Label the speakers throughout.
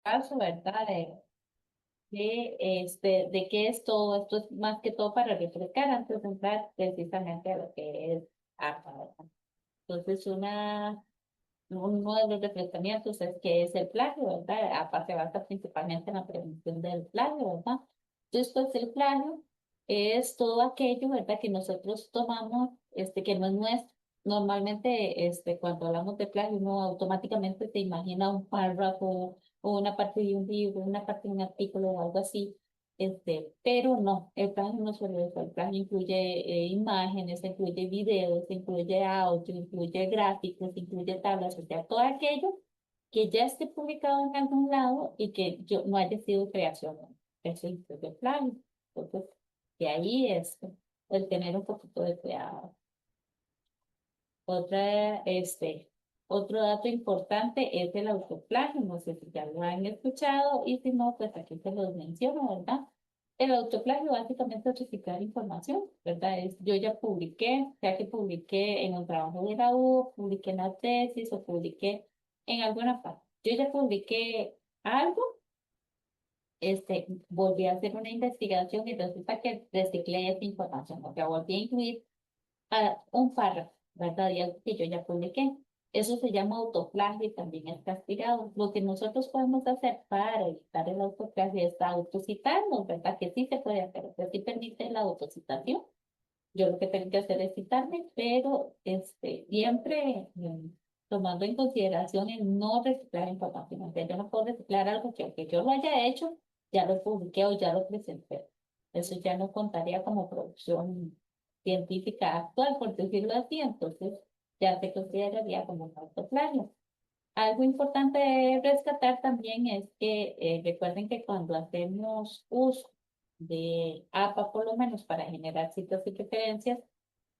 Speaker 1: caso, ¿verdad? De qué es todo esto, es más que todo para refrescar antes de entrar precisamente a lo que es APA, ¿verdad? Entonces, uno de los refrescamientos es que es el plagio, ¿verdad? APA se basa principalmente en la prevención del plagio, ¿verdad? Entonces, pues el plagio es todo aquello, ¿verdad? Que nosotros tomamos, que no es nuestro. Normalmente, cuando hablamos de plagio, uno automáticamente se imagina un párrafo o una parte de un libro, una parte de un artículo o algo así. Pero no, el plagio no es solo eso, el plagio incluye imágenes, incluye videos, incluye audio, incluye gráficos, incluye tablas, o sea, todo aquello que ya esté publicado en algún lado y que yo no haya sido creación. Eso incluye plagio. Entonces, de ahí es el tener un poquito de cuidado. Otra, otro dato importante es el autoplagio. No sé si ya lo han escuchado y si no, pues aquí se los menciono, ¿verdad? El autoplagio básicamente es reciclar información, ¿verdad? Yo ya publiqué, ya que publiqué en un trabajo de la U, publiqué en la tesis o publiqué en alguna parte. Yo ya publiqué algo, volví a hacer una investigación y resulta que reciclé esa información, o sea, volví a incluir un párrafo, ¿verdad? Y algo que yo ya publiqué. Eso se llama autoplagio y también es castigado. Lo que nosotros podemos hacer para evitar el autoplagio es autocitarnos, ¿verdad? Que sí se puede hacer, que sí permite la autocitación. Yo lo que tengo que hacer es citarme, pero siempre tomando en consideración el no reciclar información. O sea, yo no puedo reciclar algo que aunque yo lo haya hecho, ya lo publiqué o ya lo presenté. Eso ya no contaría como producción científica actual, por decirlo así, entonces ya se consideraría como un autoplagio. Algo importante de rescatar también es que recuerden que cuando hacemos uso de APA, por lo menos para generar citas y referencias,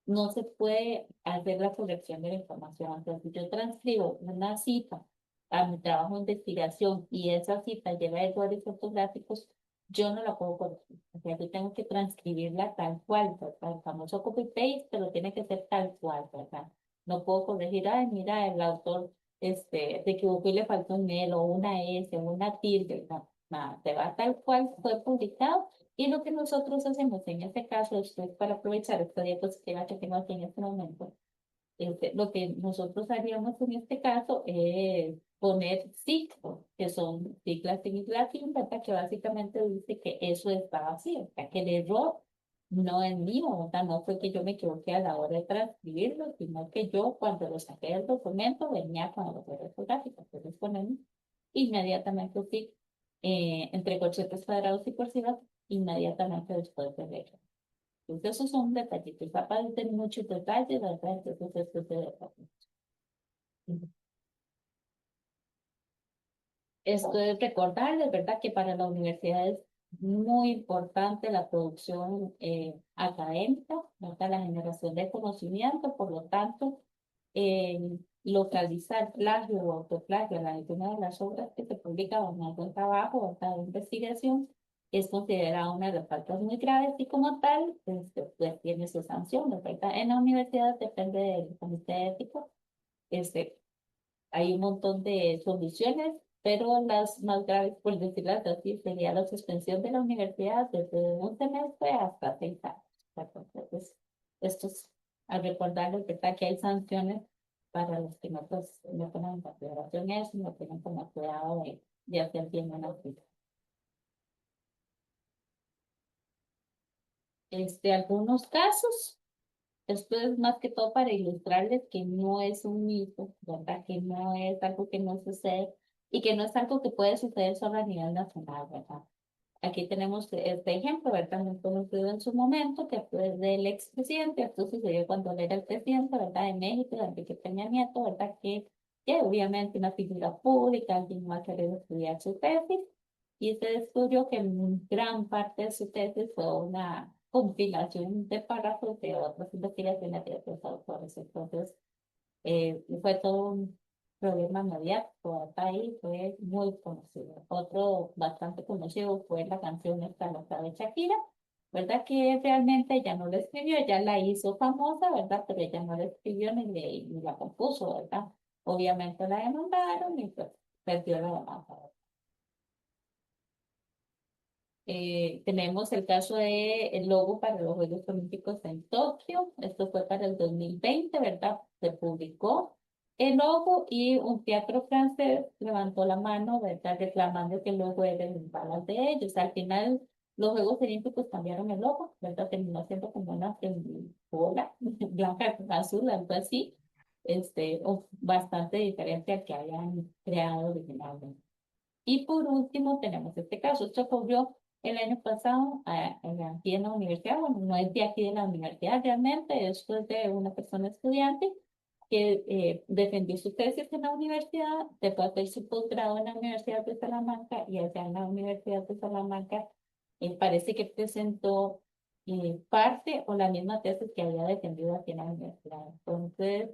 Speaker 1: no se puede hacer la corrección de la información. Entonces, si yo transcribo una cita a mi trabajo de investigación y esa cita lleva errores ortográficos, yo no la puedo corregir. O sea, yo tengo que transcribirla tal cual, ¿verdad? El famoso copy-paste, pero tiene que ser tal cual, ¿verdad? No puedo corregir, ay, mira, el autor se equivocó y le faltó un L o una S o una tilde, no, nada, se va tal cual fue publicado y lo que nosotros hacemos en este caso, esto es para aprovechar esta diapositiva que tengo aquí en este momento, lo que nosotros haríamos en este caso es poner SIGFO, que son siglas en latín, ¿verdad? Que básicamente dice que eso está vacío, o sea, que el error no es mío, ¿verdad? No fue que yo me equivoqué a la hora de transcribirlo, sino que yo cuando lo saqué del documento venía con los errores ortográficos, entonces ponemos inmediatamente sí, entre corchetes cuadrados y cursivas, inmediatamente después de leer. Entonces, esos son detallitos, aparte de muchos detalles, ¿verdad? Entonces, esto es de detalle. Esto es recordarles, ¿verdad? Que para la universidad es muy importante la producción académica, ¿verdad? La generación de conocimiento, por lo tanto, localizar plagio o autoplagio en alguna de las obras que se publican en algún trabajo, ¿verdad? De investigación, es considerada una de las faltas muy graves y como tal, pues tiene sus sanciones, ¿verdad? En la universidad depende del comité ético, este, hay un montón de soluciones, pero las más graves, por decirlas así, sería la suspensión de la universidad desde un semestre hasta 6 años. Entonces, esto es al recordarles, ¿verdad? Que hay sanciones para los que no, pues, no toman en consideración eso, no tienen como cuidado de hacer bien una vida. Algunos casos, esto es más que todo para ilustrarles que no es un mito, ¿verdad? Que no es algo que no sucede y que no es algo que puede suceder solo a nivel nacional, ¿verdad? Aquí tenemos este ejemplo, ¿verdad? Muy conocido en su momento, que fue del expresidente, esto sucedió cuando él era el presidente, ¿verdad? De México, de Enrique Peña Nieto, ¿verdad? Que obviamente una figura pública, alguien va a querer estudiar su tesis, y se descubrió que gran parte de su tesis fue una compilación de párrafos de otras investigaciones de otros autores. Entonces, fue todo un problema mediático acá y fue muy conocido. Otro bastante conocido fue la canción Esta Loca de Shakira, ¿verdad? Que realmente ella no la escribió, ella la hizo famosa, ¿verdad? Pero ella no la escribió ni la compuso, ¿verdad? Obviamente la demandaron y pues perdió la demanda. Tenemos el caso de el logo para los Juegos Olímpicos en Tokio. Esto fue para el 2020, ¿verdad? Se publicó el logo y un teatro francés levantó la mano, ¿verdad? Reclamando que el logo era el balas de ellos. Al final, los Juegos Olímpicos cambiaron el logo, ¿verdad? Terminó siendo como una bola blanca con azul, algo así. Bastante diferente al que habían creado originalmente. Y por último, tenemos este caso. Esto ocurrió el año pasado aquí en la universidad. Bueno, no es de aquí de la universidad realmente, esto es de una persona estudiante que defendió su tesis en la universidad, después de hacer su posgrado en la Universidad de Salamanca y allá en la Universidad de Salamanca parece que presentó parte o la misma tesis que había defendido aquí en la universidad. Entonces,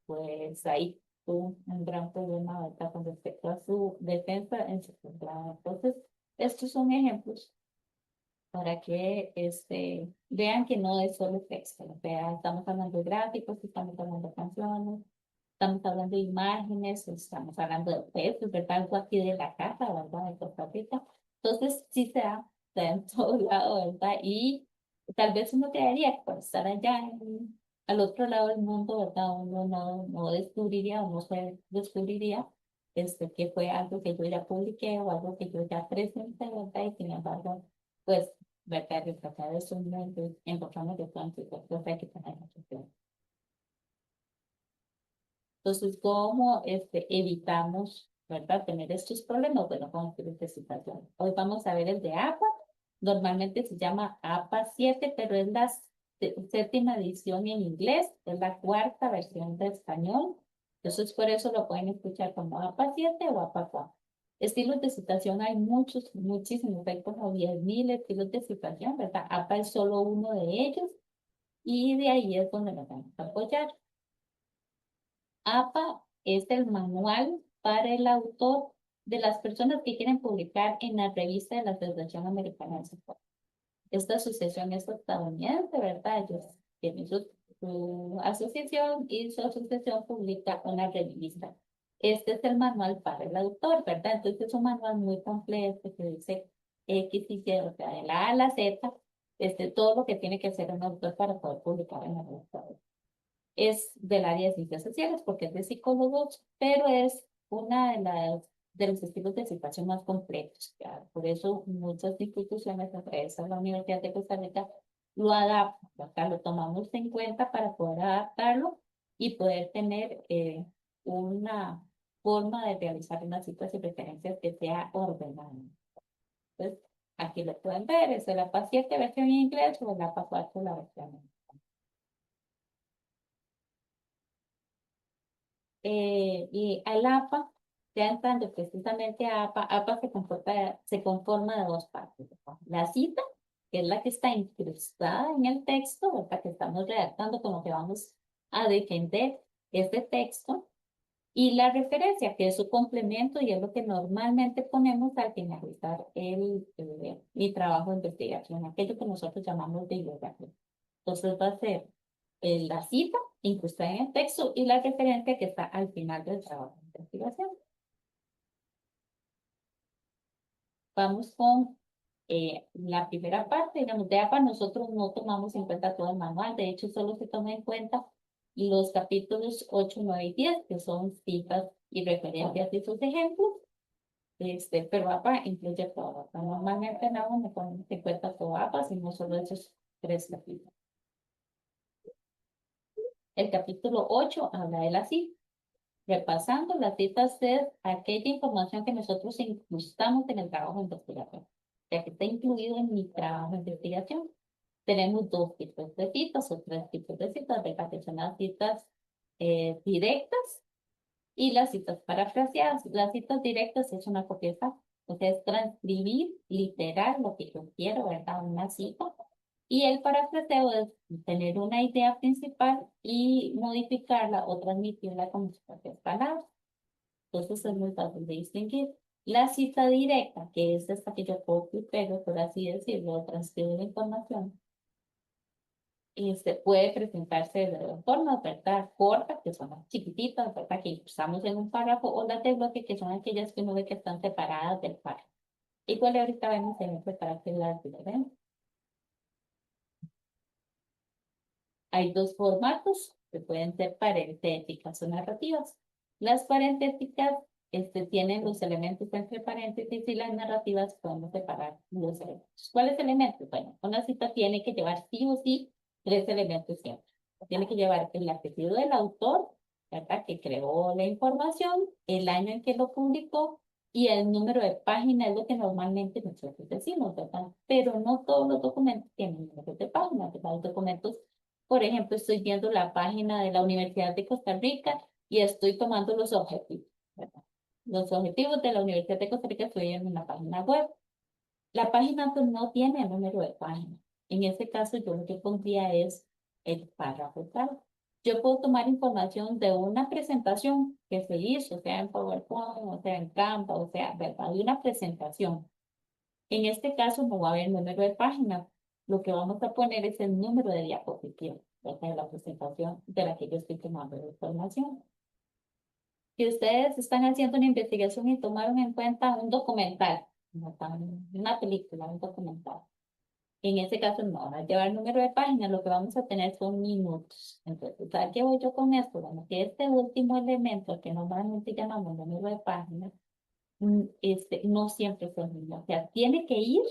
Speaker 1: pues ahí tuvo un gran problema, ¿verdad? Con respecto a su defensa en su posgrado. Entonces, estos son ejemplos para que vean que no es solo texto, ¿no? Estamos hablando de gráficos, estamos hablando de canciones, estamos hablando de imágenes, estamos hablando de textos, ¿verdad? Algo aquí de la casa, ¿verdad? De Costa Rica. Entonces, sí se da en todo lado, ¿verdad? Y tal vez uno creería que por estar allá al otro lado del mundo, ¿verdad? Uno no descubriría o no se descubriría que fue algo que yo ya publiqué o algo que yo ya presenté, ¿verdad? Y sin embargo, pues, ¿verdad? Retratar es un mundo importante de tanto y cosas que tener en atención. Entonces, ¿cómo evitamos, ¿verdad? Tener estos problemas? Bueno, con diferentes situaciones. Hoy vamos a ver el de APA. Normalmente se llama APA 7, pero es la séptima edición en inglés, es la cuarta versión de español. Entonces, por eso lo pueden escuchar como APA 7 o APA 4. Estilos de citación hay muchos, muchísimos, hay como 10.000 estilos de citación, ¿verdad? APA es solo uno de ellos y de ahí es donde nos vamos a apoyar. APA es el manual para el autor de las personas que quieren publicar en la revista de la Asociación Americana de Psicología. Esta asociación es estadounidense, ¿verdad? Ellos tienen su asociación y su asociación publica una revista. Este es el manual para el autor, ¿verdad? Entonces es un manual muy completo que dice X y Y, o sea, de la A a la Z, todo lo que tiene que hacer un autor para poder publicar en la revista. Es del área de ciencias sociales porque es de psicólogos, pero es una de los estilos de situación más completos. ¿Ya? Por eso muchas instituciones, entre esas la Universidad de Costa Rica, lo adaptan, acá lo tomamos en cuenta para poder adaptarlo y poder tener una forma de realizar unas citas y preferencias que sea ordenada. Entonces, aquí lo pueden ver, es el APA 7 versión en inglés o el APA 4 la versión en y al APA, ya entrando precisamente a APA, APA se conforma de dos partes, ¿verdad? La cita, que es la que está incrustada en el texto, ¿verdad? Que estamos redactando con lo que vamos a defender este texto, y la referencia, que es su complemento y es lo que normalmente ponemos al finalizar mi trabajo de investigación, aquello que nosotros llamamos de bibliografía. Entonces va a ser la cita incrustada en el texto y la referencia que está al final del trabajo de investigación. Vamos con la primera parte, digamos, de APA nosotros no tomamos en cuenta todo el manual, de hecho solo se toma en cuenta los capítulos 8, 9 y 10, que son citas y referencias de sus ejemplos, pero APA incluye todo. Normalmente no me ponemos en cuenta todo APA, sino solo esos tres capítulos. El capítulo 8 habla de la cita. Repasando, las citas es aquella información que nosotros incrustamos en el trabajo de investigación, ya que está incluido en mi trabajo de investigación. Tenemos dos tipos de citas o tres tipos de citas, ¿verdad? Que son las citas directas y las citas parafraseadas. Las citas directas es una copia exacta, o sea, es transcribir literal lo que yo quiero, ¿verdad? Una cita. Y el parafraseo es tener una idea principal y modificarla o transmitirla con sus propias palabras. Entonces es muy fácil de distinguir. La cita directa, que es esta que yo copio y pego, por así decirlo, transcribo la información, puede presentarse de dos formas, ¿verdad? Cortas, que son las chiquititas, ¿verdad? Que usamos en un párrafo, o las de bloque, que son aquellas que uno ve que están separadas del párrafo. Igual ahorita vamos a preparar las ¿ven? Hay dos formatos que pueden ser parentéticas o narrativas. Las parentéticas tienen los elementos entre paréntesis y las narrativas podemos separar los elementos. ¿Cuáles elementos? Bueno, una cita tiene que llevar sí o sí tres elementos siempre. Tiene que llevar el apellido del autor, ¿verdad? Que creó la información, el año en que lo publicó y el número de página es lo que normalmente nosotros decimos, ¿verdad? Pero no todos los documentos tienen números de página, ¿verdad? Los documentos, por ejemplo, estoy viendo la página de la Universidad de Costa Rica y estoy tomando los objetivos, ¿verdad? Los objetivos de la Universidad de Costa Rica estoy en una página web. La página pues, no tiene número de página. En este caso, yo lo que pondría es el párrafo tal. Yo puedo tomar información de una presentación que se hizo, sea en PowerPoint, o sea en Canva, o sea, ¿verdad? De una presentación. En este caso no va a haber número de página. Lo que vamos a poner es el número de diapositiva, ¿verdad? De la presentación de la que yo estoy tomando la información. Si ustedes están haciendo una investigación y tomaron en cuenta un documental, no una película, un documental. En ese caso no van a llevar número de página, lo que vamos a tener son minutos. Entonces, ¿a qué voy yo con esto? Bueno, que este último elemento que normalmente llamamos número de página, no siempre es el mismo. O sea, tiene que ir,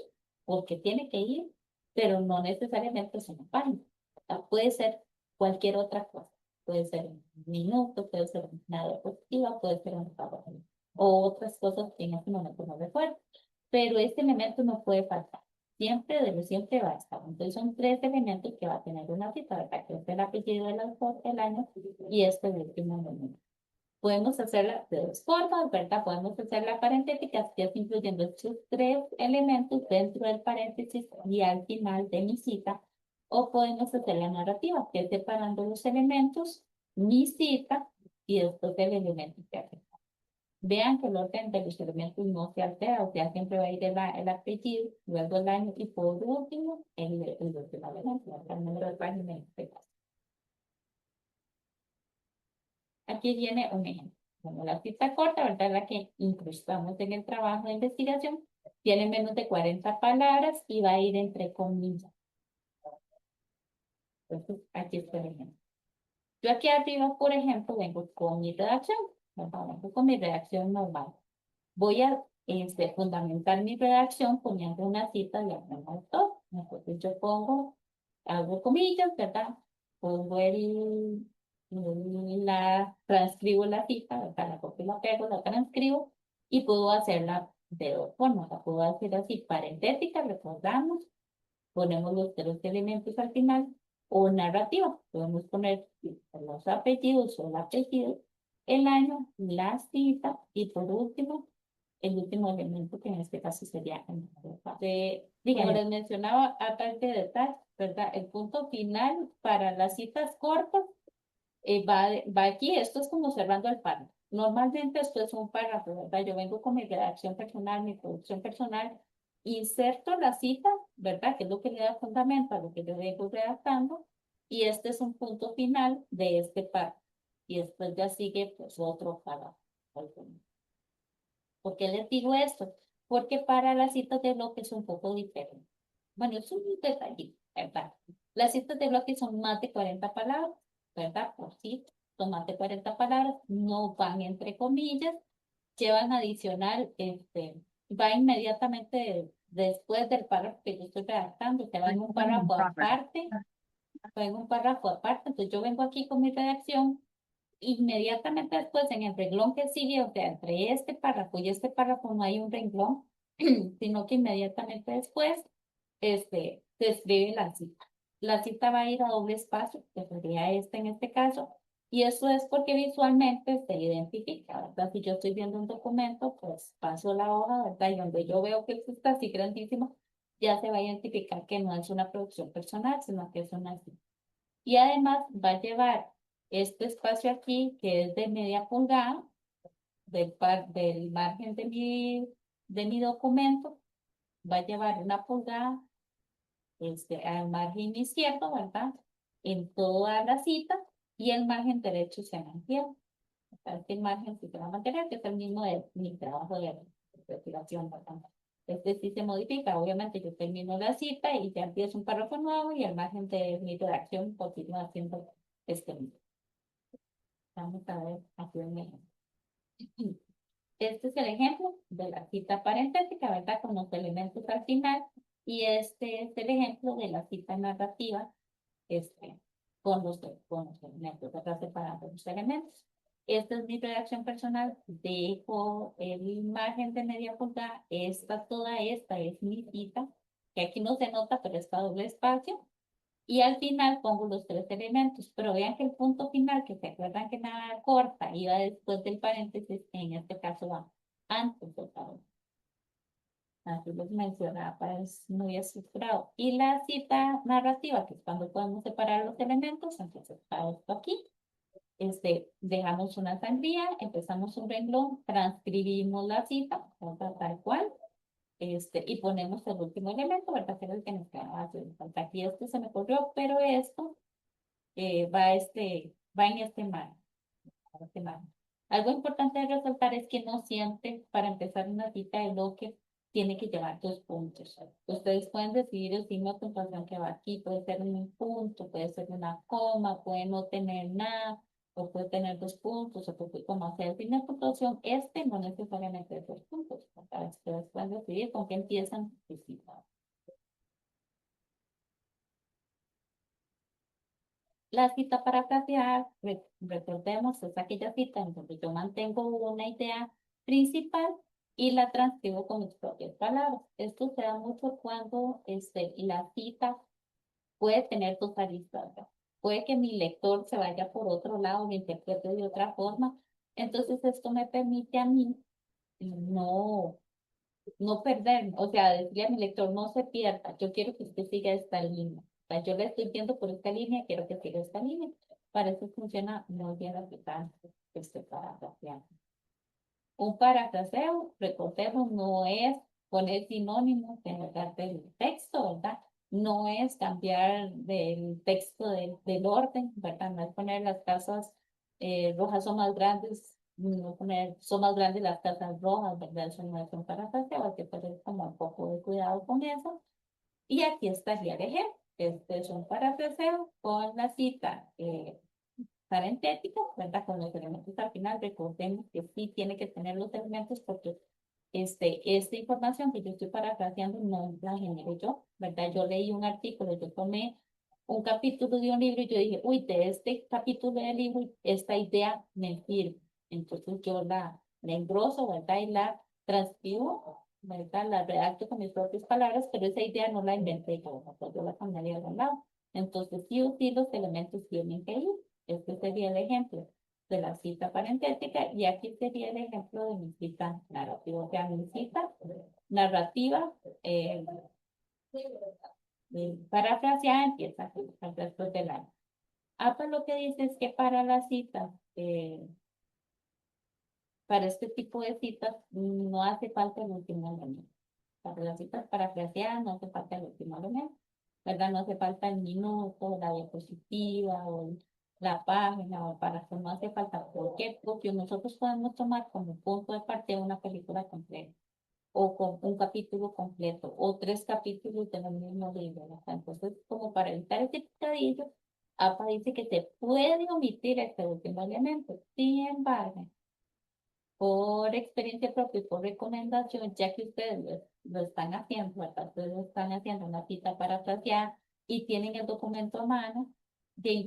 Speaker 1: porque tiene que ir, pero no necesariamente es una página. O sea, puede ser cualquier otra cosa. Puede ser un minuto, puede ser una diapositiva, puede ser un trabajo. O otras cosas que en este momento no recuerdo. Pero este elemento no puede faltar. Siempre, de lo siempre va a estar. Entonces son tres elementos que va a tener una cita, ¿verdad? Que es el apellido del autor, el año y este último elemento. Podemos hacerla de dos formas, ¿verdad? Podemos hacerla parentética, que es incluyendo estos tres elementos dentro del paréntesis y al final de mi cita. O podemos hacer la narrativa, que es separando los elementos, mi cita y después el elemento que hace. Vean que el orden de los elementos no se altera, o sea, siempre va a ir el apellido, luego el año y por último el último elemento, el número de página en este caso. Aquí viene un ejemplo. Bueno, la cita corta, ¿verdad? La que incrustamos en el trabajo de investigación, tiene menos de 40 palabras y va a ir entre comillas. Entonces, aquí está el ejemplo. Yo aquí arriba, por ejemplo, vengo con mi redacción, ¿verdad? Vengo con mi redacción normal. Voy a fundamentar mi redacción poniendo una cita de algún autor. Entonces, yo pongo, hago comillas, ¿verdad? Pongo transcribo la cita, ¿verdad? La copio y la pego, la transcribo y puedo hacerla de dos formas. La puedo hacer así, parentética, recordamos, ponemos los tres elementos al final, o narrativa. Podemos poner los apellidos o el apellido, el año, la cita y por último, el último elemento que en este caso sería el número como les mencionaba, aparte de tal, ¿verdad? El punto final para las citas cortas va aquí, esto es como cerrando el párrafo. Normalmente esto es un párrafo, ¿verdad? Yo vengo con mi redacción personal, mi producción personal, inserto la cita, ¿verdad? Que es lo que le da fundamento a lo que yo vengo redactando, y este es un punto final de este párrafo. Y después ya sigue pues otro párrafo. ¿Por qué les digo esto? Porque para las citas de bloque es un poco diferente. Bueno, es un detallito, ¿verdad? Las citas de bloque son más de 40 palabras, ¿verdad? Por sí, son más de 40 palabras, no van entre comillas, llevan adicional, va inmediatamente después del párrafo que yo estoy redactando, se va en un párrafo aparte, va en un párrafo aparte, entonces yo vengo aquí con mi redacción, inmediatamente después en el renglón que sigue, o sea, entre este párrafo y este párrafo no hay un renglón, sino que inmediatamente después se escribe la cita. La cita va a ir a doble espacio, que sería este en este caso, y eso es porque visualmente se identifica, ¿verdad? Si yo estoy viendo un documento, pues paso la hoja, ¿verdad? Y donde yo veo que esto está así grandísimo, ya se va a identificar que no es una producción personal, sino que es una cita. Y además va a llevar este espacio aquí, que es de media pulgada, del margen de mi documento, va a llevar una pulgada al margen izquierdo, ¿verdad? En toda la cita y el margen derecho se mantiene. Este margen sí se va a mantener, que es el mismo de mi trabajo de investigación, ¿verdad? Este sí se modifica. Obviamente yo termino la cita y ya empiezo un párrafo nuevo y al margen de mi redacción continúo haciendo este mismo. Vamos a ver aquí un ejemplo. Este es el ejemplo de la cita parentética, ¿verdad? Con los elementos al final. Y este es el ejemplo de la cita narrativa, este, con los elementos, ¿verdad? Separando los elementos. Esta es mi redacción personal. Dejo el margen de media pulgada. Toda esta es mi cita, que aquí no se nota, pero está doble espacio. Y al final pongo los tres elementos, pero vean que el punto final, que se acuerdan que nada corta, iba después del paréntesis, en este caso va antes del paréntesis. Así les mencionaba, es muy estructurado. Y la cita narrativa, que es cuando podemos separar los elementos, entonces está esto aquí. Dejamos una sangría, empezamos un renglón, transcribimos la cita, tal cual, y ponemos el último elemento, ¿verdad? Que es el que nos queda hacer falta. Aquí se me ocurrió, pero esto va en este margen. Algo importante de resaltar es que no siempre para empezar una cita de bloque tiene que llevar dos puntos. Ustedes pueden decidir el signo de puntuación que va aquí, puede ser un punto, puede ser una coma, puede no tener nada, o puede tener dos puntos, o puede, como sea el signo de puntuación, no necesariamente es dos puntos. Ustedes pueden decidir con qué empiezan su cita. La cita parafraseada, recordemos, es aquella cita en donde yo mantengo una idea principal y la transcribo con mis propias palabras. Esto se da mucho cuando la cita puede tener dos aristas, ¿verdad? Puede que mi lector se vaya por otro lado, me interprete de otra forma. Entonces, esto me permite a mí no, no perder, o sea, decirle a mi lector, no se pierda, yo quiero que usted siga esta línea. O sea, yo le estoy viendo por esta línea, quiero que siga esta línea. Para eso funciona muy bien aplicando este parafraseado. Un parafraseo, recordemos, no es poner sinónimos en lugar del texto, ¿verdad? No es cambiar del texto del orden, ¿verdad? No es poner las casas rojas son más grandes, no poner son más grandes las casas rojas, ¿verdad? Eso no es un parafraseo, hay que tener como un poco de cuidado con eso. Y aquí estaría el ejemplo. Este es un parafraseo con la cita parentética, ¿verdad? Con los elementos al final, recordemos que sí tiene que tener los elementos porque esta información que yo estoy parafraseando no la generé yo, ¿verdad? Yo leí un artículo, yo tomé un capítulo de un libro y yo dije, uy, de este capítulo del libro, esta idea me sirve. Entonces yo la engroso, ¿verdad? Y la transcribo, ¿verdad? La redacto con mis propias palabras, pero esa idea no la inventé yo, ¿verdad? Yo la cambié de algún lado. Entonces sí o sí los elementos tienen que ir. Este sería el ejemplo de la cita parentética y aquí sería el ejemplo de mi cita narrativa. O sea, mi cita narrativa parafraseada empieza después del año. Pues lo que dice es que para la cita, para este tipo de citas, no hace falta el último elemento. Para las citas parafraseadas no hace falta el último elemento, ¿verdad? No hace falta el minuto, la diapositiva o la página o para que no hace falta. ¿Por qué? Porque nosotros podemos tomar como punto de partida una película completa o con un capítulo completo o tres capítulos del mismo libro, ¿verdad? Entonces, como para evitar ese picadillo, APA dice que se puede omitir este último elemento. Sin embargo, por experiencia propia y por recomendación, ya que ustedes lo están haciendo, ¿verdad? Ustedes lo están haciendo una cita parafraseada y tienen el documento a mano,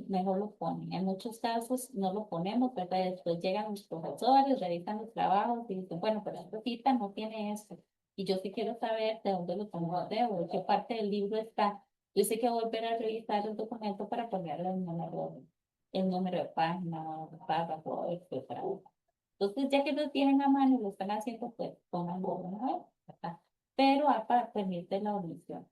Speaker 1: mejor lo ponen. En muchos casos no lo ponemos, ¿verdad? Después llegan los profesores, revisan los trabajos y dicen, bueno, pero esta cita no tiene esto. Y yo sí quiero saber de dónde lo pongo, de qué parte del libro está. Yo sé que volver a revisar el documento para ponerle el número de página, el párrafo, etcétera. Entonces, ya que lo tienen a mano y lo están haciendo, pues pónganlo de nuevo, ¿verdad? Pero APA permite la omisión.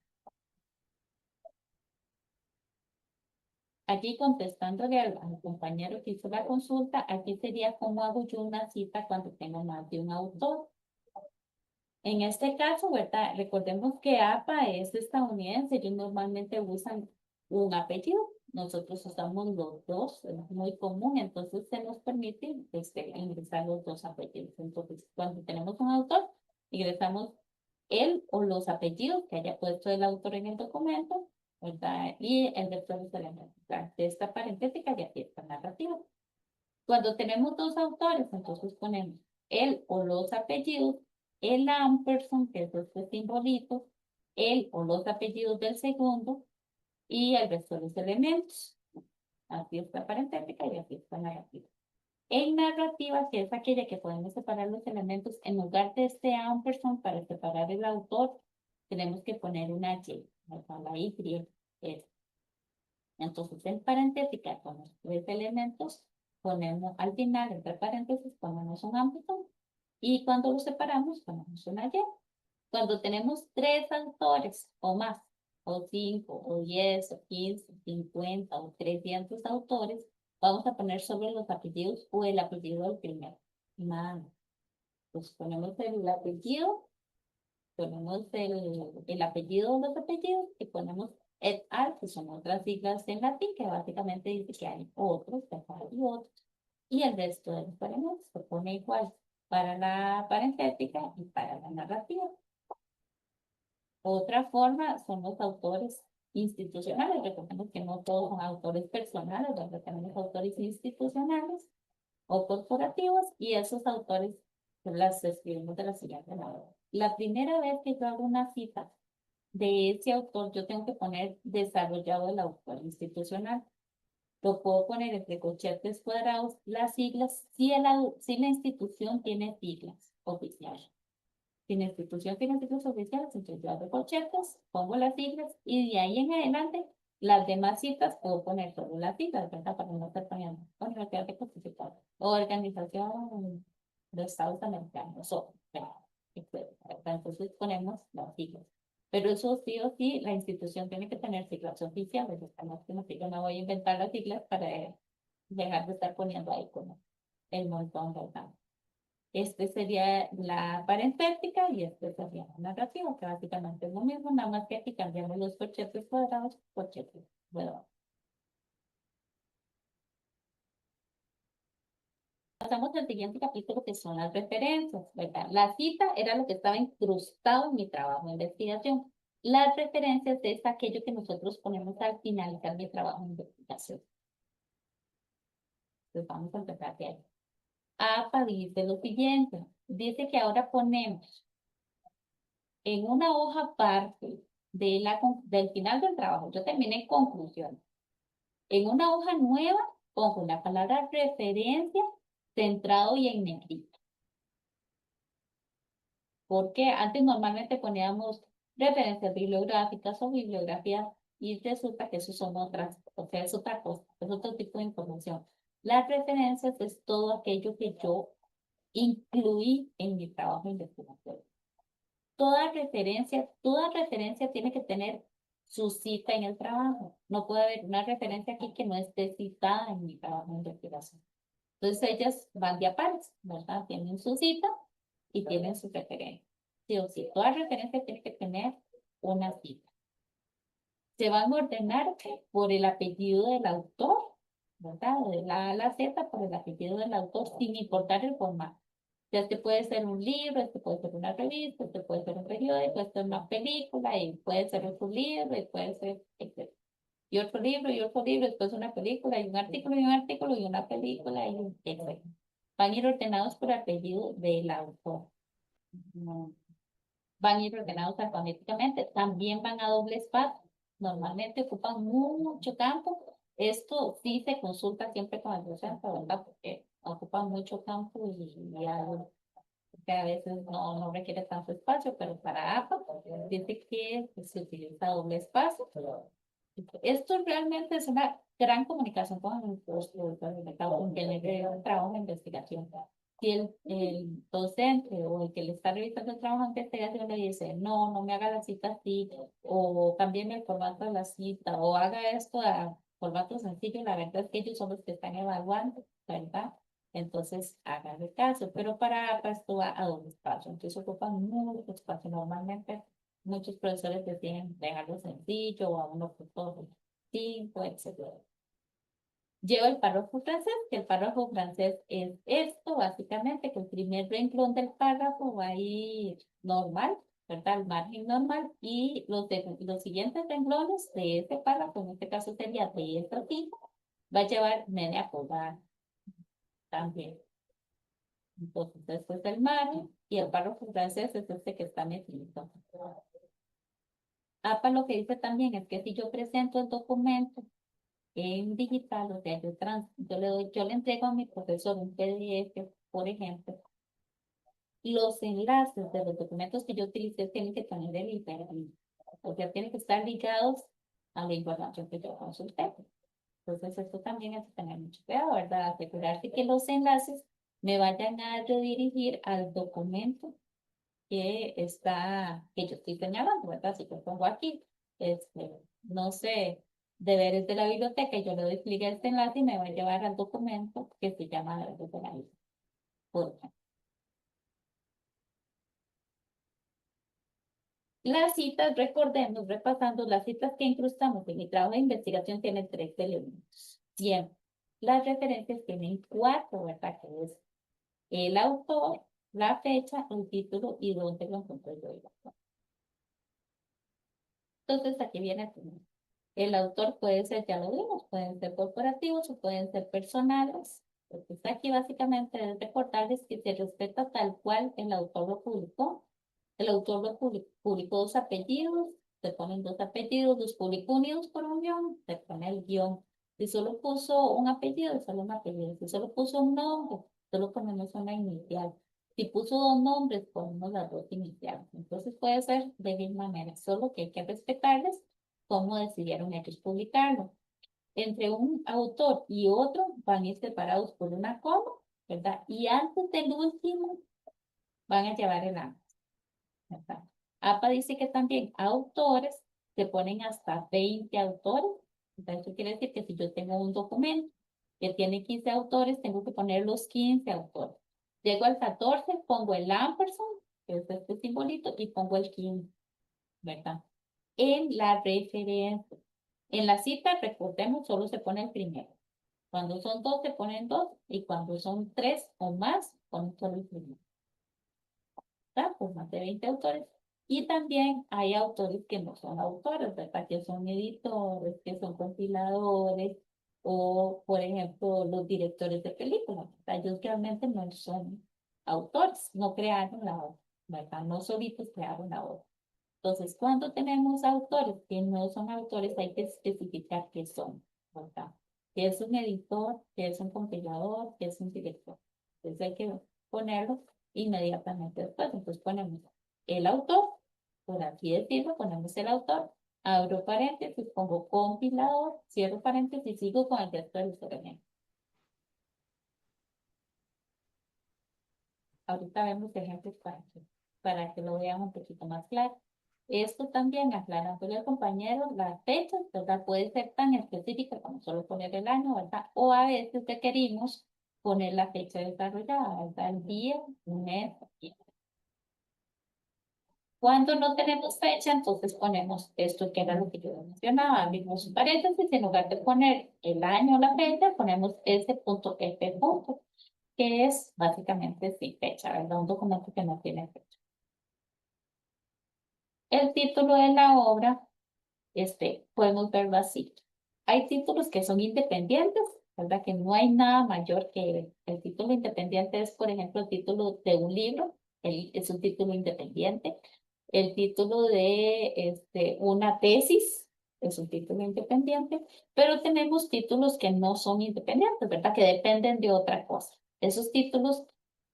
Speaker 1: Aquí contestándole al compañero que hizo la consulta, aquí sería cómo hago yo una cita cuando tengo más de un autor. En este caso, ¿verdad? Recordemos que APA es estadounidense, ellos normalmente usan un apellido, nosotros usamos los dos, es muy común, entonces se nos permite ingresar los dos apellidos. Entonces, cuando tenemos un autor, ingresamos el o los apellidos que haya puesto el autor en el documento, ¿verdad? Y el de los elementos. De esta paréntesis y aquí está narrativa. Cuando tenemos dos autores, entonces ponemos el o los apellidos, el ampersand, que es este simbolito, el o los apellidos del segundo y el resto de los elementos. Así está paréntesis y así está narrativa. En narrativa, que es aquella que podemos separar los elementos, en lugar de este ampersand para separar el autor, tenemos que poner una Y, la Y. Entonces, en paréntesis, con los tres elementos, ponemos al final, entre paréntesis, ponemos un ampersand y cuando los separamos, ponemos una Y. Cuando tenemos tres autores o más, o 5, o 10, o 15, 50, o 300 autores, vamos a poner sobre los apellidos o el apellido del primero. Nada. Pues ponemos el apellido, ponemos el apellido de los apellidos y ponemos et al, que son otras siglas en latín, que básicamente dice que hay otros, que hay otros, y el resto de los elementos se pone igual para la parentética y para la narrativa. Otra forma son los autores institucionales. Recordemos que no todos son autores personales, donde tenemos autores institucionales o corporativos y esos autores las escribimos de la siguiente manera. La primera vez que yo hago una cita de ese autor, yo tengo que poner desarrollado el autor institucional. Lo puedo poner entre corchetes cuadrados las siglas si la institución tiene siglas oficiales. Si la institución tiene siglas oficiales, entonces yo hago corchetes, pongo las siglas y de ahí en adelante las demás citas puedo poner solo las siglas, ¿verdad? Para no estar poniendo Universidad de Clasificado, Organización de Estados Americanos, o, ¿verdad? Entonces ponemos las siglas. Pero eso sí o sí, la institución tiene que tener siglas oficiales. Yo no voy a inventar las siglas para dejar de estar poniendo ahí como el montón, ¿verdad? Este sería la parentética y este sería la narrativa, que básicamente es lo mismo, nada más que aquí cambiamos los corchetes cuadrados por corchetes cuadrados. Pasamos al siguiente capítulo que son las referencias, ¿verdad? La cita era lo que estaba incrustado en mi trabajo de investigación. Las referencias es aquello que nosotros ponemos al finalizar mi trabajo de investigación. Entonces vamos a empezar de ahí. APA dice lo siguiente, dice que ahora ponemos en una hoja aparte del final del trabajo, yo terminé en conclusión. En una hoja nueva, pongo la palabra referencia, centrado y en negrita. Porque antes normalmente poníamos referencias bibliográficas o bibliografías y resulta que eso son otras, o sea, es otra cosa, es otro tipo de información. Las referencias es todo aquello que yo incluí en mi trabajo de investigación. Toda referencia tiene que tener su cita en el trabajo. No puede haber una referencia aquí que no esté citada en mi trabajo de investigación. Entonces ellas van de aparte, ¿verdad? Tienen su cita y tienen su referencia. Sí o sí, toda referencia tiene que tener una cita. Se van a ordenar por el apellido del autor, ¿verdad? De la A a la Z por el apellido del autor, sin importar el formato. Este puede ser un libro, este puede ser una revista, este puede ser un periódico, esto es una película, y puede ser otro libro, y puede ser, etc. Y otro libro, y otro libro, después una película, y un artículo, y un artículo, y una película, y etc. Van a ir ordenados por apellido del autor. Van a ir ordenados alfabéticamente. También van a doble espacio. Normalmente ocupan mucho campo. Esto sí se consulta siempre con el docente, ¿verdad? Porque ocupan mucho campo y algo que a veces no requiere tanto espacio, pero para APA dice que se utiliza doble espacio. Esto realmente es una gran comunicación con los el trabajo de investigación. Si el docente o el que le está revisando el trabajo de investigación le dice, no, no me haga la cita así, o cámbieme el formato de la cita, o haga esto a formato sencillo, la verdad es que ellos son los que están evaluando, ¿verdad? Entonces, hagan el caso, pero para esto va a doble espacio, entonces ocupan mucho espacio. Normalmente, muchos profesores deciden dejarlo sencillo o a uno por todo, 5, etc. Lleva el párrafo francés, que el párrafo francés es esto, básicamente, que el primer renglón del párrafo va a ir normal, ¿verdad? El margen normal y los siguientes renglones de este párrafo, en este caso sería de esta cita, va a llevar media pulgada también. Entonces, después del margen y el párrafo francés es este que está metido. APA lo que dice también es que si yo presento el documento en digital, o sea, yo le entrego a mi profesor un PDF, por ejemplo, los enlaces de los documentos que yo utilicé tienen que tener el hiperlink, o sea, tienen que estar ligados a la información que yo consulté. Entonces, esto también hay que tener mucho cuidado, ¿verdad? Asegurarse que los enlaces me vayan a redirigir al documento que yo estoy señalando, ¿verdad? Si yo pongo aquí, este, no sé, deberes de la biblioteca, y yo le doy clic a este enlace y me va a llevar al documento que se llama deberes de la biblioteca. Por ejemplo. Las citas, recordemos, repasando, las citas que incrustamos en mi trabajo de investigación tienen tres elementos. Siempre. Las referencias tienen cuatro, ¿verdad? Que es el autor, la fecha, el título y dónde lo encontré yo. Entonces, aquí viene el primero. El autor puede ser, ya lo vimos, pueden ser corporativos o pueden ser personales. Lo que está aquí básicamente es recordarles que se respeta tal cual el autor lo publicó. El autor lo publicó dos apellidos, se ponen dos apellidos, los publicó unidos por un guión, se pone el guión. Si solo puso un apellido, solo un apellido. Si solo puso un nombre, solo ponemos una inicial. Si puso dos nombres, ponemos las dos iniciales. Entonces puede ser de misma manera, solo que hay que respetarles cómo decidieron ellos publicarlo. Entre un autor y otro van a ir separados por una coma, ¿verdad? Y antes del último van a llevar el ángulo, ¿verdad? APA dice que también autores se ponen hasta 20 autores. Entonces, eso quiere decir que si yo tengo un documento que tiene 15 autores, tengo que poner los 15 autores. Llego al 14, pongo el ampersand, que es este simbolito, y pongo el 15, ¿verdad? En la referencia. En la cita, recordemos, solo se pone el primero. Cuando son dos, se ponen dos, y cuando son tres o más, ponen solo el primero. ¿Verdad? Pues más de 20 autores. Y también hay autores que no son autores, ¿verdad? Que son editores, que son compiladores, o, por ejemplo, los directores de películas, ¿verdad? Ellos realmente no son autores, no crearon la obra, ¿verdad? No solitos crearon la obra. Entonces, cuando tenemos autores que no son autores, hay que especificar qué son, ¿verdad? ¿Qué es un editor? ¿Qué es un compilador? ¿Qué es un director? Entonces hay que ponerlo inmediatamente después. Entonces ponemos el autor, por aquí decirlo, ponemos el autor, abro paréntesis, pongo compilador, cierro paréntesis y sigo con el resto del experimento. Ahorita vemos ejemplos para que lo vean un poquito más claro. Esto también, aclarándole al compañero, las fechas, ¿verdad? Puede ser tan específica como solo poner el año, ¿verdad? O a veces requerimos poner la fecha desarrollada, ¿verdad? El día, un mes. Cuando no tenemos fecha, entonces ponemos esto que era lo que yo mencionaba, abrimos un paréntesis, en lugar de poner el año o la fecha, ponemos ese punto F punto, que es básicamente sin fecha, ¿verdad? Un documento que no tiene fecha. El título de la obra, podemos verlo así. Hay títulos que son independientes, ¿verdad? Que no hay nada mayor que el título independiente es, por ejemplo, el título de un libro, es un título independiente. El título de una tesis es un título independiente, pero tenemos títulos que no son independientes, ¿verdad? Que dependen de otra cosa. Esos títulos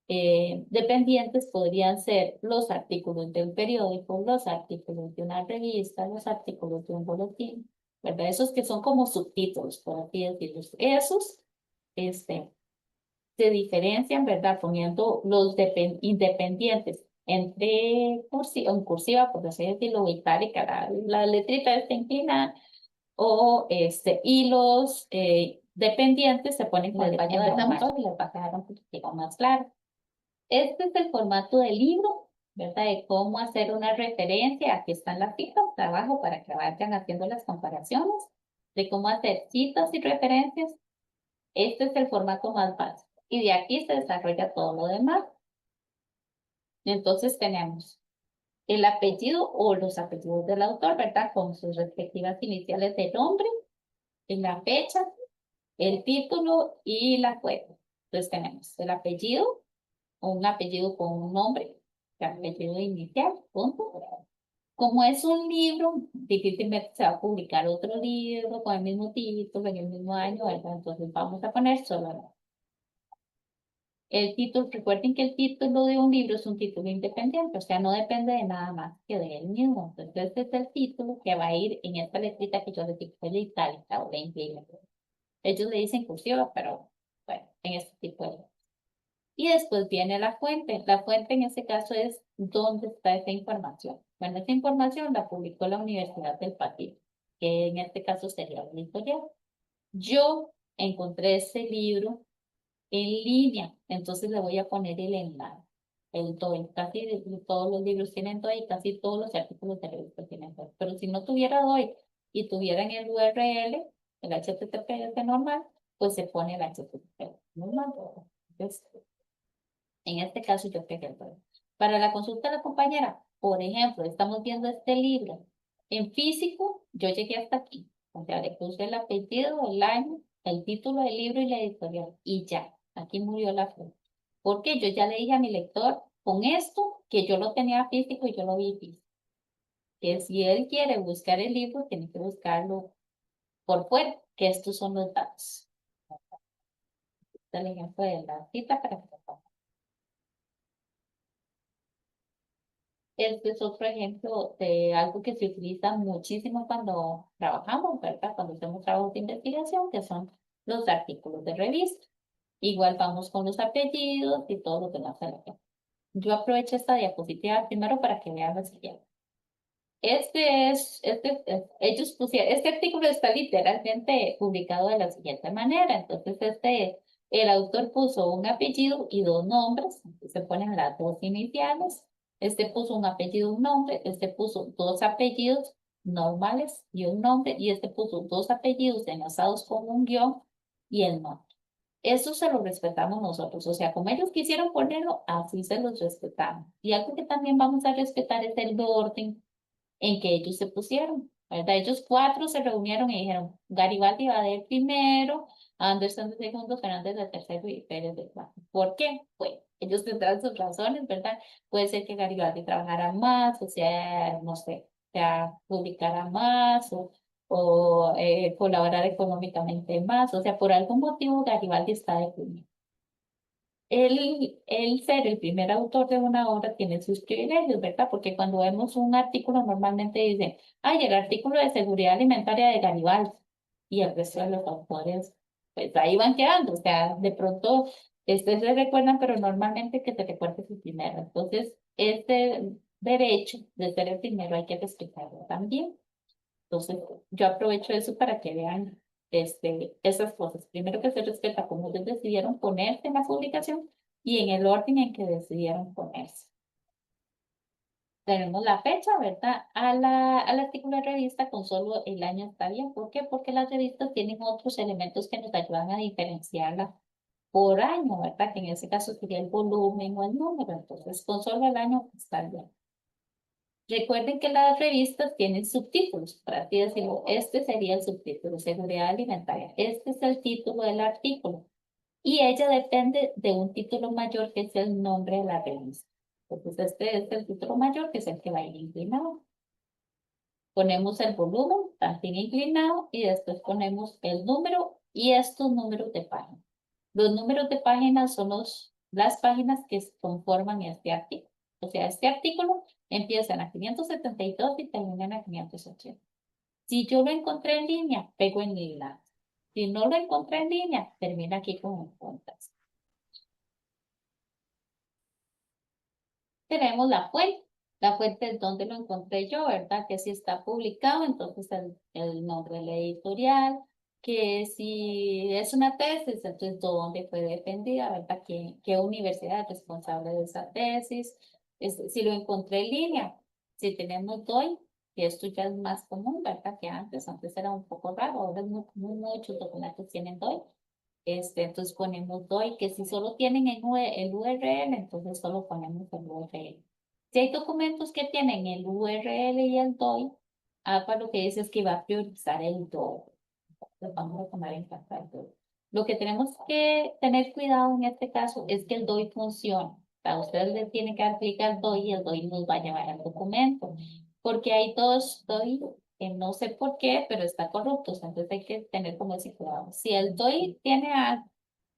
Speaker 1: dependientes podrían ser los artículos de un periódico, los artículos de una revista, los artículos de un boletín, ¿verdad? Esos que son como subtítulos, por así decirlo. Esos, este, se diferencian, ¿verdad? Poniendo los independientes entre en cursiva, por así decirlo, itálica, la letrita está inclinada, o y los dependientes se ponen con el paño de amarillo y les va a quedar un poquito más claro. Este es el formato del libro, ¿verdad? De cómo hacer una referencia. Aquí están las citas de abajo para que vayan haciendo las comparaciones de cómo hacer citas y referencias. Este es el formato más básico. Y de aquí se desarrolla todo lo demás. Entonces tenemos el apellido o los apellidos del autor, ¿verdad? Con sus respectivas iniciales de nombre, en la fecha, el título y la fuente. Entonces tenemos el apellido, o un apellido con un nombre, el apellido inicial, punto. Como es un libro, difícilmente se va a publicar otro libro con el mismo título, en el mismo año, ¿verdad? Entonces vamos a poner solo el título. Recuerden que el título de un libro es un título independiente, o sea, no depende de nada más que de él mismo. Entonces, este es el título que va a ir en esta letrita que yo les digo, la itálica o la inglesa. Ellos le dicen cursiva, pero bueno, en este tipo de... Y después viene la fuente. La fuente en este caso es dónde está esa información. Bueno, esa información la publicó la Universidad del Pacífico, que en este caso sería la editorial. Yo encontré ese libro en línea, entonces le voy a poner el enlace. El DOI, casi todos los libros tienen DOI, casi todos los artículos de revista tienen DOI. Pero si no tuviera DOI y tuvieran el URL, el HTTPS normal, pues se pone el HTTPS normal. Entonces, en este caso yo pegué el DOI. Para la consulta de la compañera, por ejemplo, estamos viendo este libro. En físico, yo llegué hasta aquí. O sea, le puse el apellido, el año, el título del libro y la editorial. Y ya, aquí murió la fuente. Porque yo ya le dije a mi lector, con esto, que yo lo tenía físico y yo lo vi físico. Que si él quiere buscar el libro, tiene que buscarlo por fuera, que estos son los datos. Este es el ejemplo de la cita para que lo pongan. Este es otro ejemplo de algo que se utiliza muchísimo cuando trabajamos, ¿verdad? Cuando hacemos trabajos de investigación, que son los artículos de revista. Igual vamos con los apellidos y todo lo demás. Yo aprovecho esta diapositiva primero para que vean lo siguiente. Ellos pusieron, este artículo está literalmente publicado de la siguiente manera. Entonces, el autor puso un apellido y dos nombres, se ponen las dos iniciales. Este puso un apellido, un nombre, este puso dos apellidos normales y un nombre, y este puso dos apellidos enlazados con un guión y el nombre. Eso se lo respetamos nosotros, o sea, como ellos quisieron ponerlo, así se los respetamos. Y algo que también vamos a respetar es el orden en que ellos se pusieron, ¿verdad? Ellos cuatro se reunieron y dijeron, Garibaldi va de primero, Anderson de segundo, Fernández de tercero y Pérez de cuarto. ¿Por qué? Pues ellos tendrán sus razones, ¿verdad? Puede ser que Garibaldi trabajara más, o sea, no sé, sea, publicara más o colaborar económicamente más, o sea, por algún motivo Garibaldi está de primero. El ser el primer autor de una obra tiene sus privilegios, ¿verdad? Porque cuando vemos un artículo normalmente dicen, ay, el artículo de seguridad alimentaria de Garibaldi y el resto de los autores, pues ahí van quedando, o sea, de pronto se recuerdan, pero normalmente que se recuerde su primero. Entonces, este derecho de ser el primero hay que respetarlo también. Entonces, yo aprovecho eso para que vean esas cosas. Primero que se respeta cómo ellos decidieron ponerse en la publicación y en el orden en que decidieron ponerse. Tenemos la fecha, ¿verdad? Al artículo de revista con solo el año está bien. ¿Por qué? Porque las revistas tienen otros elementos que nos ayudan a diferenciarla por año, ¿verdad? Que en ese caso sería el volumen o el número. Entonces, con solo el año está bien. Recuerden que las revistas tienen subtítulos, por así decirlo. Este sería el subtítulo, seguridad alimentaria. Este es el título del artículo. Y ella depende de un título mayor que es el nombre de la revista. Entonces, este es el título mayor, que es el que va a ir inclinado. Ponemos el volumen, también inclinado, y después ponemos el número y estos números de página. Los números de página son las páginas que conforman este artículo. O sea, este artículo empieza en la 572 y termina en la 580. Si yo lo encontré en línea, pego en lila. Si no lo encontré en línea, termina aquí con puntas. Tenemos la fuente. La fuente es donde lo encontré yo, ¿verdad? Que si está publicado, entonces el nombre de la editorial, que si es una tesis, entonces dónde fue defendida, ¿verdad? ¿Qué universidad es responsable de esa tesis? Si lo encontré en línea, si tenemos DOI, que esto ya es más común, ¿verdad? Que antes era un poco raro, ahora es muy común, muchos documentos tienen DOI. Entonces ponemos DOI, que si solo tienen el URL, entonces solo ponemos el URL. Si hay documentos que tienen el URL y el DOI, APA lo que dice es que va a priorizar el DOI. Entonces vamos a tomar en cuenta el DOI. Lo que tenemos que tener cuidado en este caso es que el DOI funcione. A ustedes le tienen que dar clic al DOI y el DOI nos va a llevar al documento. Porque hay dos DOI que no sé por qué, pero están corruptos. Entonces hay que tener como ese cuidado. Si el DOI tiene algo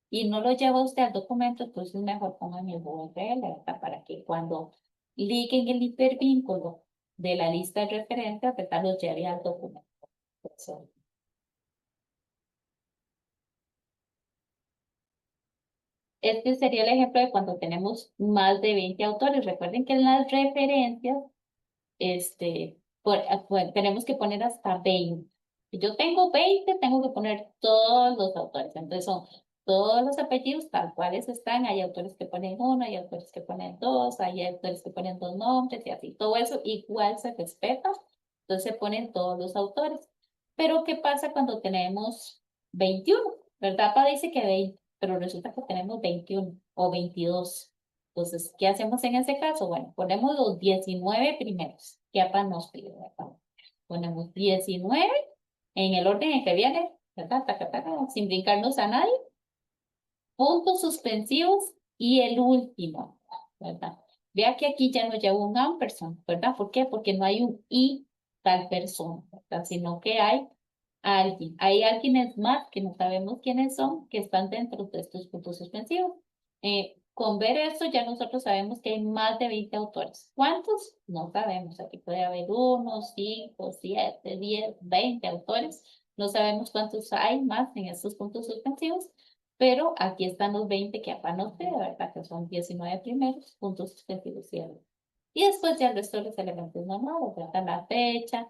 Speaker 1: y no lo lleva usted al documento, entonces mejor pongan el URL, ¿verdad? Para que cuando liguen el hipervínculo de la lista de referencias, ¿verdad? Los lleve al documento. Eso. Este sería el ejemplo de cuando tenemos más de 20 autores. Recuerden que en las referencias, tenemos que poner hasta 20. Si yo tengo 20, tengo que poner todos los autores. Entonces son todos los apellidos tal cuales están. Hay autores que ponen uno, hay autores que ponen dos, hay autores que ponen dos nombres y así. Todo eso igual se respeta. Entonces se ponen todos los autores. Pero ¿qué pasa cuando tenemos 21? ¿Verdad? Pa dice que 20, pero resulta que tenemos 21 o 22. Entonces, ¿qué hacemos en ese caso? Bueno, ponemos los 19 primeros que APA nos pide, ¿verdad? Ponemos 19 en el orden en que viene, ¿verdad? Taca, taca, sin brincarnos a nadie. Puntos suspensivos y el último, ¿verdad? Vea que aquí ya no lleva un ampersand, ¿verdad? ¿Por qué? Porque no hay un y tal persona, ¿verdad? Sino que hay alguien. Hay alguienes más que no sabemos quiénes son, que están dentro de estos puntos suspensivos. Con ver eso ya nosotros sabemos que hay más de 20 autores. ¿Cuántos? No sabemos. Aquí puede haber uno, 5, 7, 10, 20 autores. No sabemos cuántos hay más en estos puntos suspensivos, pero aquí están los 20 que acá no sé, ¿verdad? Que son 19 primeros, puntos suspensivos y después ya el resto de los elementos normales, ¿verdad? La fecha,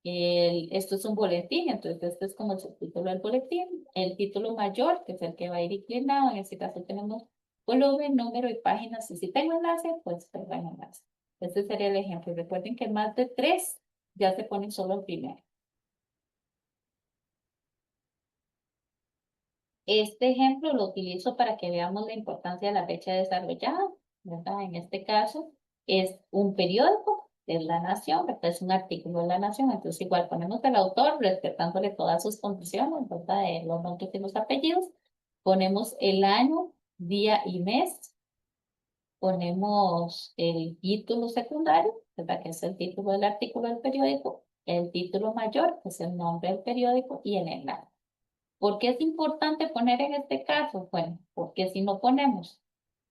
Speaker 1: esto es un boletín, entonces este es como el subtítulo del boletín. El título mayor, que es el que va a ir inclinado, en este caso tenemos volumen, número y páginas. Y si tengo enlace, pues tengo enlace. Este sería el ejemplo. Recuerden que más de tres ya se pone solo el primero. Este ejemplo lo utilizo para que veamos la importancia de la fecha desarrollada, ¿verdad? En este caso es un periódico, es La Nación, ¿verdad? Es un artículo de La Nación, entonces igual ponemos el autor respetándole todas sus condiciones, ¿verdad? De los nombres y los apellidos, ponemos el año, día y mes, ponemos el título secundario, ¿verdad? Que es el título del artículo del periódico, el título mayor, que es el nombre del periódico y el enlace. ¿Por qué es importante poner en este caso? Bueno, porque si no ponemos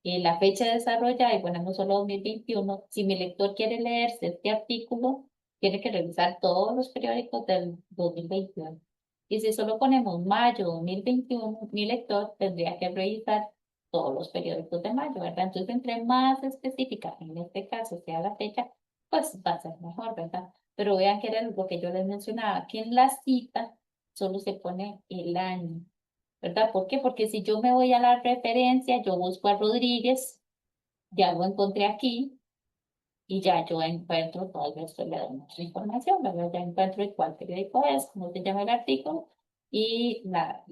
Speaker 1: la fecha de desarrollo y ponemos solo 2021, si mi lector quiere leerse este artículo, tiene que revisar todos los periódicos del 2021. Y si solo ponemos mayo 2021, mi lector tendría que revisar todos los periódicos de mayo, ¿verdad? Entonces, entre más específica en este caso sea la fecha, pues va a ser mejor, ¿verdad? Pero vean que era lo que yo les mencionaba, que en la cita solo se pone el año, ¿verdad? ¿Por qué? Porque si yo me voy a la referencia, yo busco a Rodríguez, ya lo encontré aquí y ya yo encuentro, tal vez le doy mucha información, ¿verdad? Ya encuentro cuál periódico es, cómo se llama el artículo y la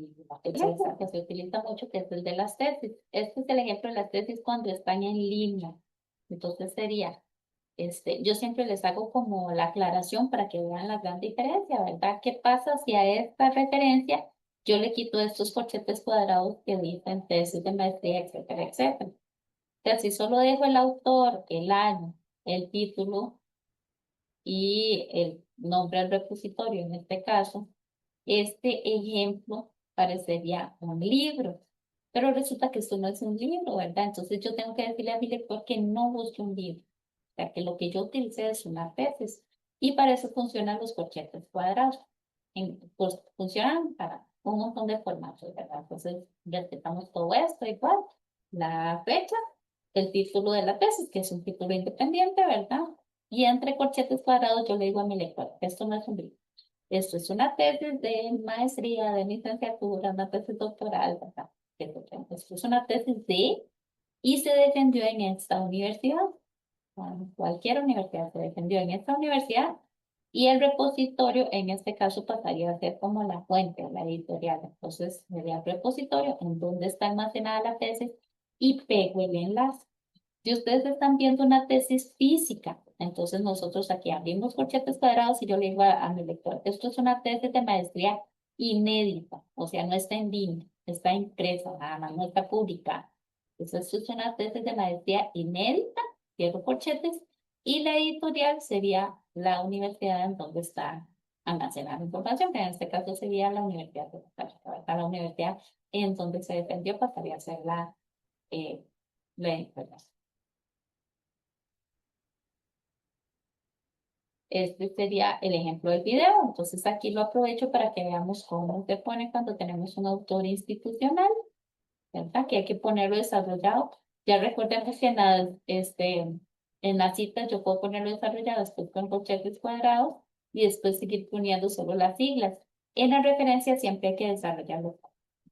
Speaker 1: fecha que se utiliza mucho, que es el de las tesis. Este es el ejemplo de las tesis cuando están en línea. Entonces sería, yo siempre les hago como la aclaración para que vean la gran diferencia, ¿verdad? ¿Qué pasa si a esta referencia yo le quito estos corchetes cuadrados que dicen tesis de maestría, etcétera, etcétera? O sea, si solo dejo el autor, el año, el título y el nombre del repositorio, en este caso, este ejemplo parecería un libro, pero resulta que esto no es un libro, ¿verdad? Entonces yo tengo que decirle a mi lector que no busque un libro, o sea, que lo que yo utilicé es una tesis y para eso funcionan los corchetes cuadrados. Pues funcionan para un montón de formatos, ¿verdad? Entonces respetamos todo esto igual, la fecha, el título de la tesis, que es un título independiente, ¿verdad? Y entre corchetes cuadrados yo le digo a mi lector, esto no es un libro. Esto es una tesis de maestría, de licenciatura, una tesis doctoral, ¿verdad? Esto es una tesis de, y se defendió en esta universidad. Bueno, cualquier universidad se defendió en esta universidad y el repositorio en este caso pasaría a ser como la fuente, la editorial. Entonces, sería el repositorio en donde está almacenada la tesis y pego el enlace. Si ustedes están viendo una tesis física, entonces nosotros aquí abrimos corchetes cuadrados y yo le digo a mi lector, esto es una tesis de maestría inédita, o sea, no está en línea, está impresa, nada más no está publicada. Entonces, esto es una tesis de maestría inédita, cierro corchetes, y la editorial sería la universidad en donde está almacenada la información, que en este caso sería la Universidad de Costa Rica, la universidad en donde se defendió pasaría a ser eh, la editorial. Este sería el ejemplo del video. Entonces aquí lo aprovecho para que veamos cómo se pone cuando tenemos un autor institucional, ¿verdad? Que hay que ponerlo desarrollado. Ya recordemos que en las citas yo puedo ponerlo desarrollado después con corchetes cuadrados y después seguir poniendo solo las siglas. En la referencia siempre hay que desarrollarlo.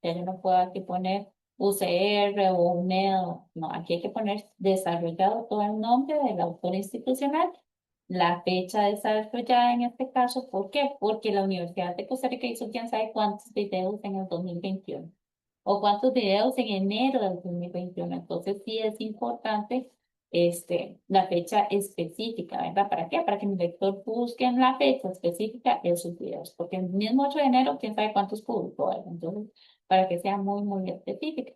Speaker 1: Ya yo no puedo aquí poner UCR o UNED, no, aquí hay que poner desarrollado todo el nombre del autor institucional, la fecha desarrollada en este caso. ¿Por qué? Porque la Universidad de Costa Rica hizo quién sabe cuántos videos en el 2021 o cuántos videos en enero del 2021. Entonces sí es importante la fecha específica, ¿verdad? ¿Para qué? Para que mi lector busque en la fecha específica esos videos, porque el mismo 8 de enero, quién sabe cuántos publicó, ¿verdad? Entonces, para que sea muy, muy específica.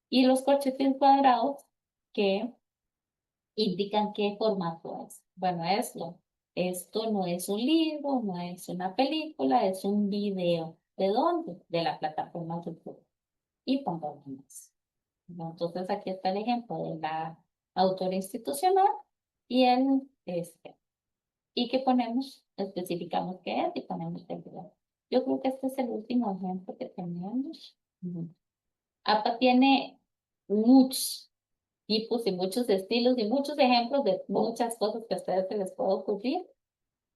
Speaker 1: Y los corchetes cuadrados que indican qué formato es. Bueno, esto no es un libro, no es una película, es un video. ¿De dónde? De la plataforma YouTube. Y pongo más. Entonces aquí está el ejemplo de la autora institucional y y que ponemos, especificamos qué es y ponemos el video. Yo creo que este es el último ejemplo que tenemos. Ujú. APA tiene muchos tipos y muchos estilos y muchos ejemplos de muchas cosas que a ustedes se les puede ocurrir.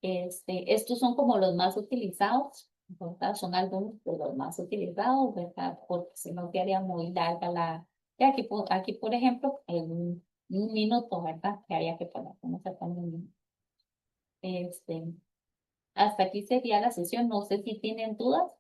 Speaker 1: Estos son como los más utilizados, ¿verdad? Son algunos de los más utilizados, ¿verdad? Porque si no quedaría muy larga y aquí, aquí, por ejemplo, en un minuto, ¿verdad? Que había que poner, vamos a poner un minuto. Este, hasta aquí sería la sesión. No sé si tienen dudas.